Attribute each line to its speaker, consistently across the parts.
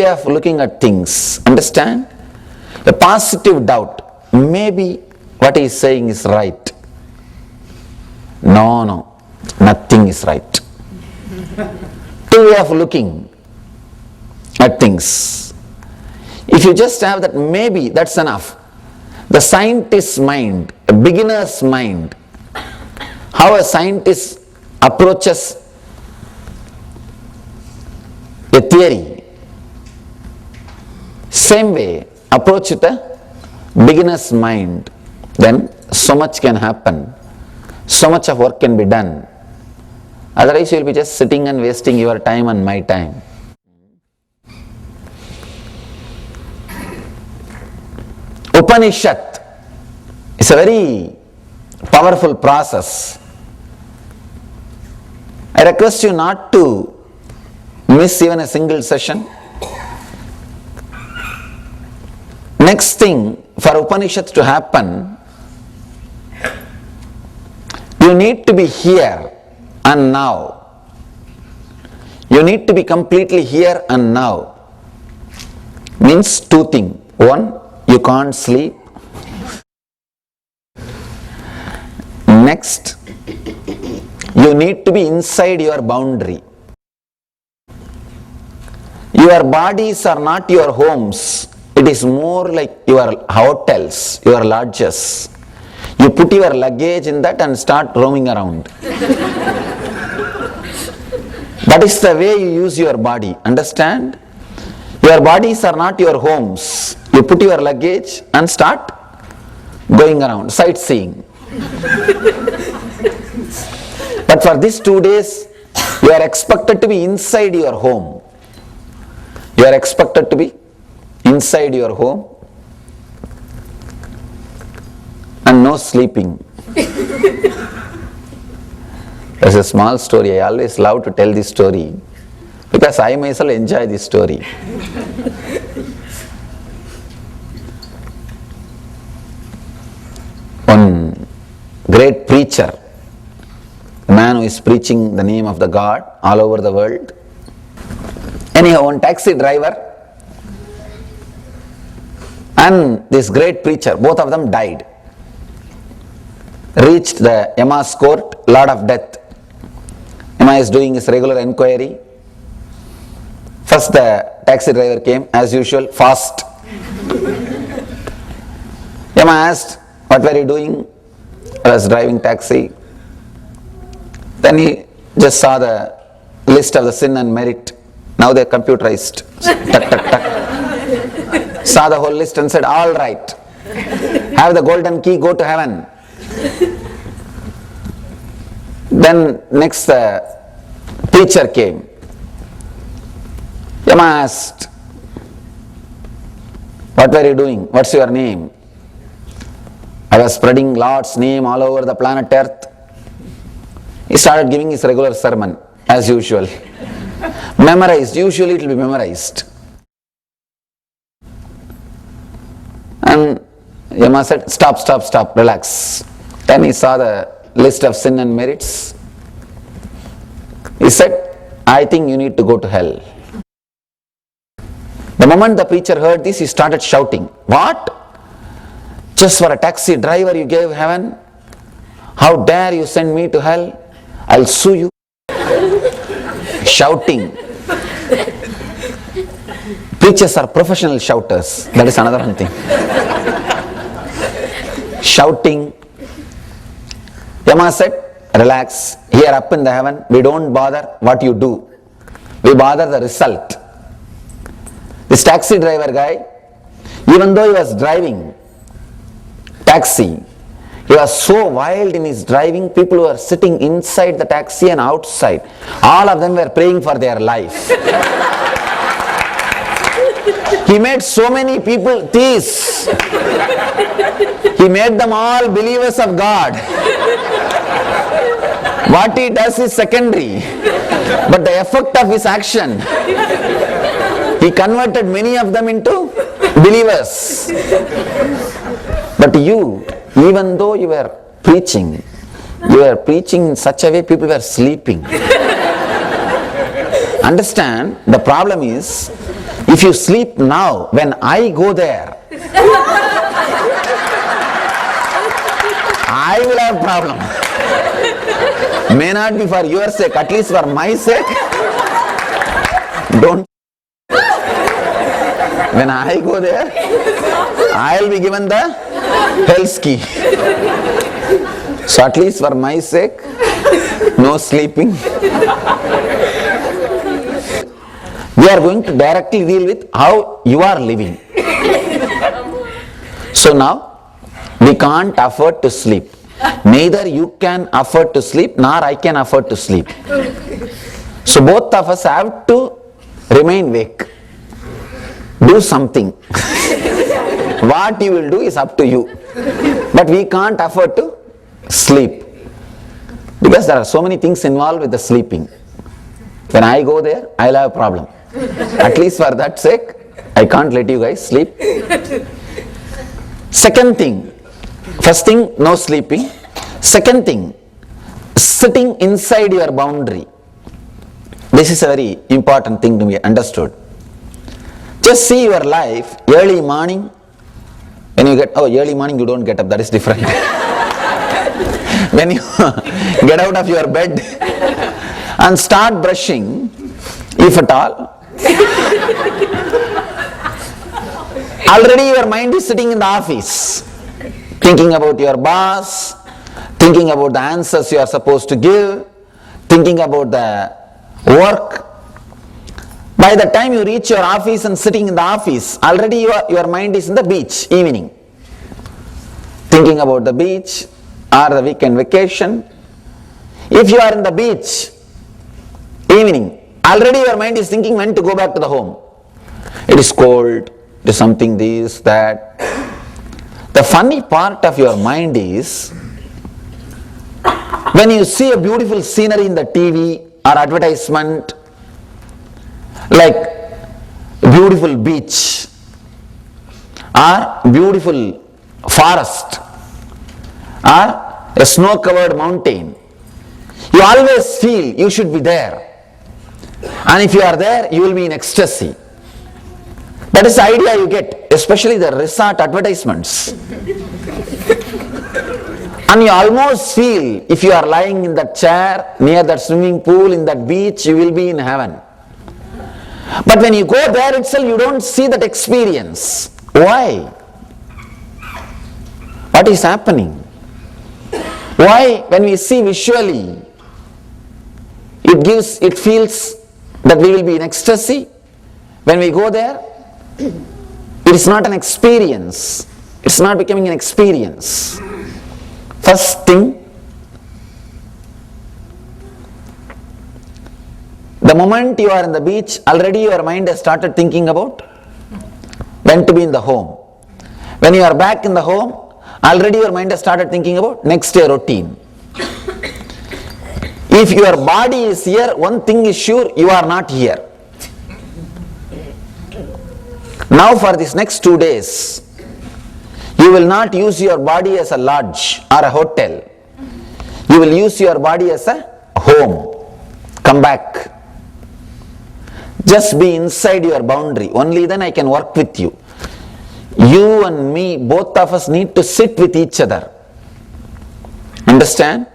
Speaker 1: of looking at things. Understand? A positive doubt. Maybe what he is saying is right. No, nothing is right. Two way of looking at things. If you just have that maybe, that's enough. The scientist's mind, a beginner's mind, how a scientist approaches a theory, same way approach with a beginner's mind, then so much can happen, so much of work can be done. Otherwise you will be just sitting and wasting your time and my time. Upanishad is a very powerful process. I request you not to miss even a single session. Next thing, for Upanishad to happen, you need to be here and now. You need to be completely here and now. Means two things. One, you can't sleep. Next, you need to be inside your boundary. Your bodies are not your homes. It is more like your hotels, your lodges. You put your luggage in that and start roaming around. That is the way you use your body. Understand? Your bodies are not your homes. You put your luggage and start going around, sightseeing. But for these 2 days, you are expected to be inside your home. You are expected to be inside your home and no sleeping. There's a small story. I always love to tell this story because I myself enjoy this story. One great preacher, a man who is preaching the name of the God all over the world. Anyhow, one taxi driver and this great preacher, both of them died. Reached the Yama's court, Lord of Death. Yama is doing his regular inquiry. First the taxi driver came, as usual, fast. Yama asked, what were you doing? I was driving taxi. Then he just saw the list of the sin and merit. Now they're computerized. Tuck, tuck, tuck. Saw the whole list and said, all right. Have the golden key, go to heaven. Then next the preacher came. Yama asked, what were you doing? What's your name? I was spreading Lord's name all over the planet Earth. He started giving his regular sermon, as usual. Memorized, usually it will be memorized. And Yama said, stop, relax. Then he saw the list of sin and merits. He said, I think you need to go to hell. The moment the preacher heard this, he started shouting, what? Just for a taxi driver you gave heaven? How dare you send me to hell? I'll sue you. Shouting. Preachers are professional shouters. That is another one thing. Shouting. Yama said, relax. Here up in the heaven, we don't bother what you do. We bother the result. This taxi driver guy, even though he was driving taxi, he was so wild in his driving, people who were sitting inside the taxi and outside, all of them were praying for their life. He made so many people theists. He made them all believers of God. What he does is secondary, but the effect of his action, he converted many of them into believers. But you, even though you were preaching in such a way people were sleeping. Understand, the problem is, If you sleep now, when I go there, I will have problem. May not be for your sake, at least for my sake. Don't. When I go there, I'll be given the hell's key. So at least for my sake, no sleeping. We are going to directly deal with how you are living. So now, we can't afford to sleep. Neither you can afford to sleep, nor I can afford to sleep. So both of us have to remain awake. Do something. What you will do is up to you. But we can't afford to sleep. Because there are so many things involved with the sleeping. When I go there, I'll have a problem. At least for that sake, I can't let you guys sleep. Second thing, first thing, no sleeping. Second thing, sitting inside your boundary. This is a very important thing to be understood. Just see your life, early morning, when you get, early morning you don't get up, that is different. When you get out of your bed and start brushing, if at all, already your mind is sitting in the office, thinking about your boss, thinking about the answers you are supposed to give, thinking about the work. By the time you reach your office and sitting in the office, already your mind is in the beach, evening. Thinking about the beach or the weekend vacation. If you are in the beach, evening, already your mind is thinking when to go back to the home. It is cold, it is something this, that. The funny part of your mind is, when you see a beautiful scenery in the TV or advertisement, like beautiful beach or beautiful forest or a snow-covered mountain, you always feel you should be there. And if you are there, you will be in ecstasy. That is the idea you get, especially the resort advertisements. And you almost feel if you are lying in that chair near that swimming pool in that beach, you will be in heaven. But when you go there itself, you don't see that experience. Why? What is happening? Why, when we see visually, it feels that we will be in ecstasy? When we go there, it is not an experience. It's not becoming an experience. First thing, the moment you are in the beach, already your mind has started thinking about when to be in the home. When you are back in the home, already your mind has started thinking about next day routine. If your body is here, one thing is sure, you are not here. Now for this next 2 days, you will not use your body as a lodge or a hotel. You will use your body as a home. Come back. Just be inside your boundary. Only then I can work with you. You and me, both of us need to sit with each other. Understand?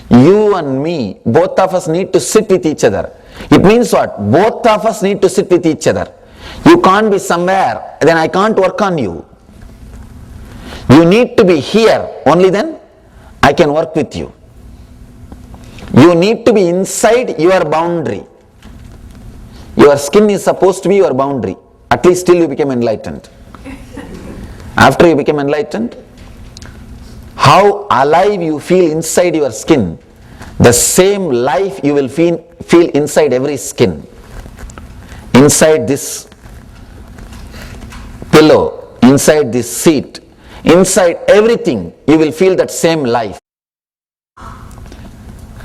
Speaker 1: You and me, both of us need to sit with each other. It means what? Both of us need to sit with each other. You can't be somewhere, then I can't work on you. You need to be here, only then I can work with you. You need to be inside your boundary. Your skin is supposed to be your boundary, at least till you become enlightened. After you become enlightened, how alive you feel inside your skin, the same life you will feel inside every skin. Inside this pillow, inside this seat, inside everything, you will feel that same life.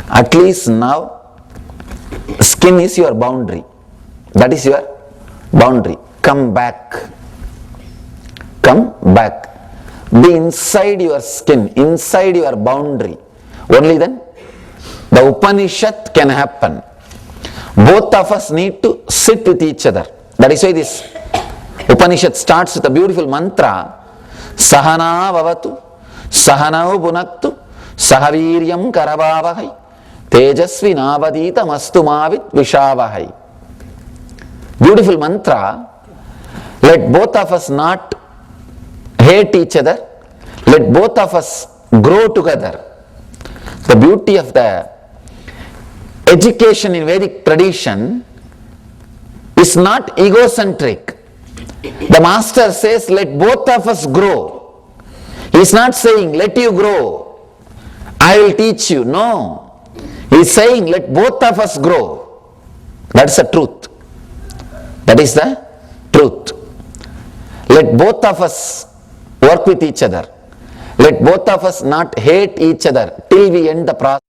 Speaker 1: At least now, skin is your boundary. That is your boundary. Come back. Come back. Be inside your skin, inside your boundary. Only then the Upanishad can happen. Both of us need to sit with each other. That is why this Upanishad starts with a beautiful mantra, Sahana Vavatu, Sahanau Bhunaktu, Sahaviryam Karavavahai, Tejasvi Navadita Mastumavit Vishavahai. Beautiful mantra. Let both of us not hate each other. Let both of us grow together. The beauty of the education in Vedic tradition is not egocentric. The master says, let both of us grow. He is not saying, let you grow, I will teach you. No. He is saying, let both of us grow. That's the truth. That is the truth. Let both of us work with each other. Let both of us not hate each other till we end the process.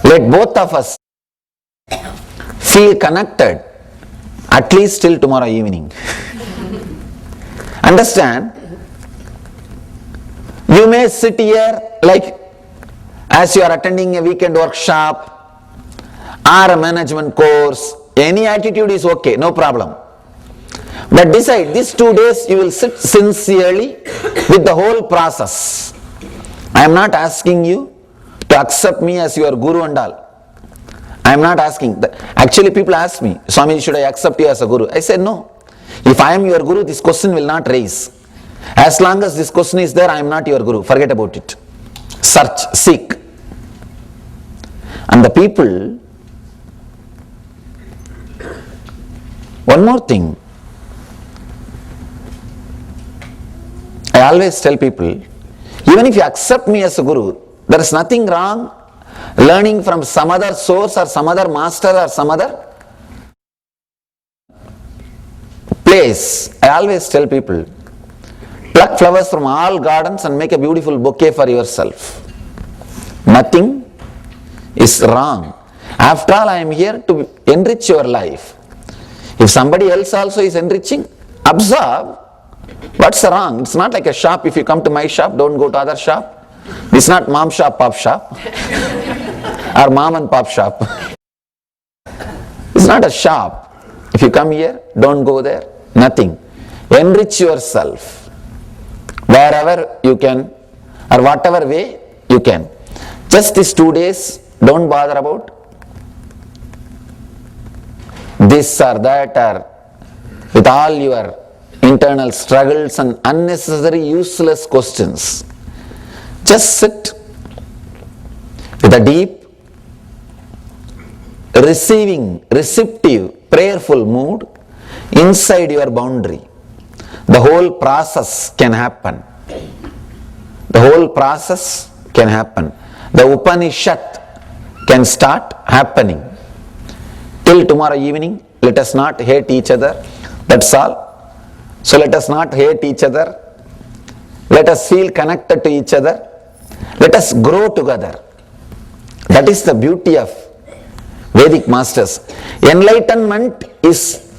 Speaker 1: Let both of us feel connected at least till tomorrow evening. Understand? You may sit here like as you are attending a weekend workshop or a management course. Any attitude is okay, no problem. But decide, these 2 days you will sit sincerely with the whole process. I am not asking you to accept me as your guru and all. I am not asking. Actually people ask me, Swami, should I accept you as a guru? I said no. If I am your guru, this question will not raise. As long as this question is there, I am not your guru. Forget about it. Search, seek. And the people, one more thing, I always tell people, even if you accept me as a guru, there is nothing wrong learning from some other source or some other master or some other place. I always tell people, pluck flowers from all gardens and make a beautiful bouquet for yourself. Nothing is wrong. After all, I am here to enrich your life. If somebody else also is enriching, observe. What's wrong? It's not like a shop. If you come to my shop, don't go to other shop. It's not mom shop, pop shop or mom and pop shop. It's not a shop. If you come here, don't go there. Nothing. Enrich yourself wherever you can or whatever way you can. Just these 2 days, don't bother about this or that or with all your internal struggles and unnecessary useless questions. Just sit with a deep, receptive, prayerful mood inside your boundary. The whole process can happen. The whole process can happen. The Upanishad can start happening. Till tomorrow evening, let us not hate each other. That's all. So let us not hate each other. Let us feel connected to each other. Let us grow together. That is the beauty of Vedic masters. Enlightenment is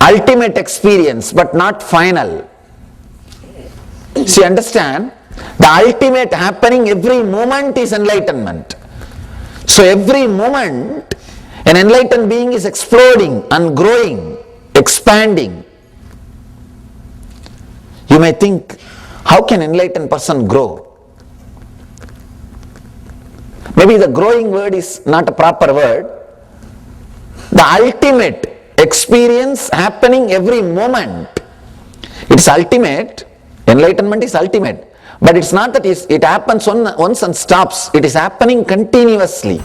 Speaker 1: ultimate experience but not final. See, understand? The ultimate happening every moment is enlightenment. So every moment an enlightened being is exploding and growing, expanding. You may think, how can an enlightened person grow? Maybe the growing word is not a proper word. The ultimate experience happening every moment. It's ultimate. Enlightenment is ultimate. But it's not that it happens once and stops. It is happening continuously.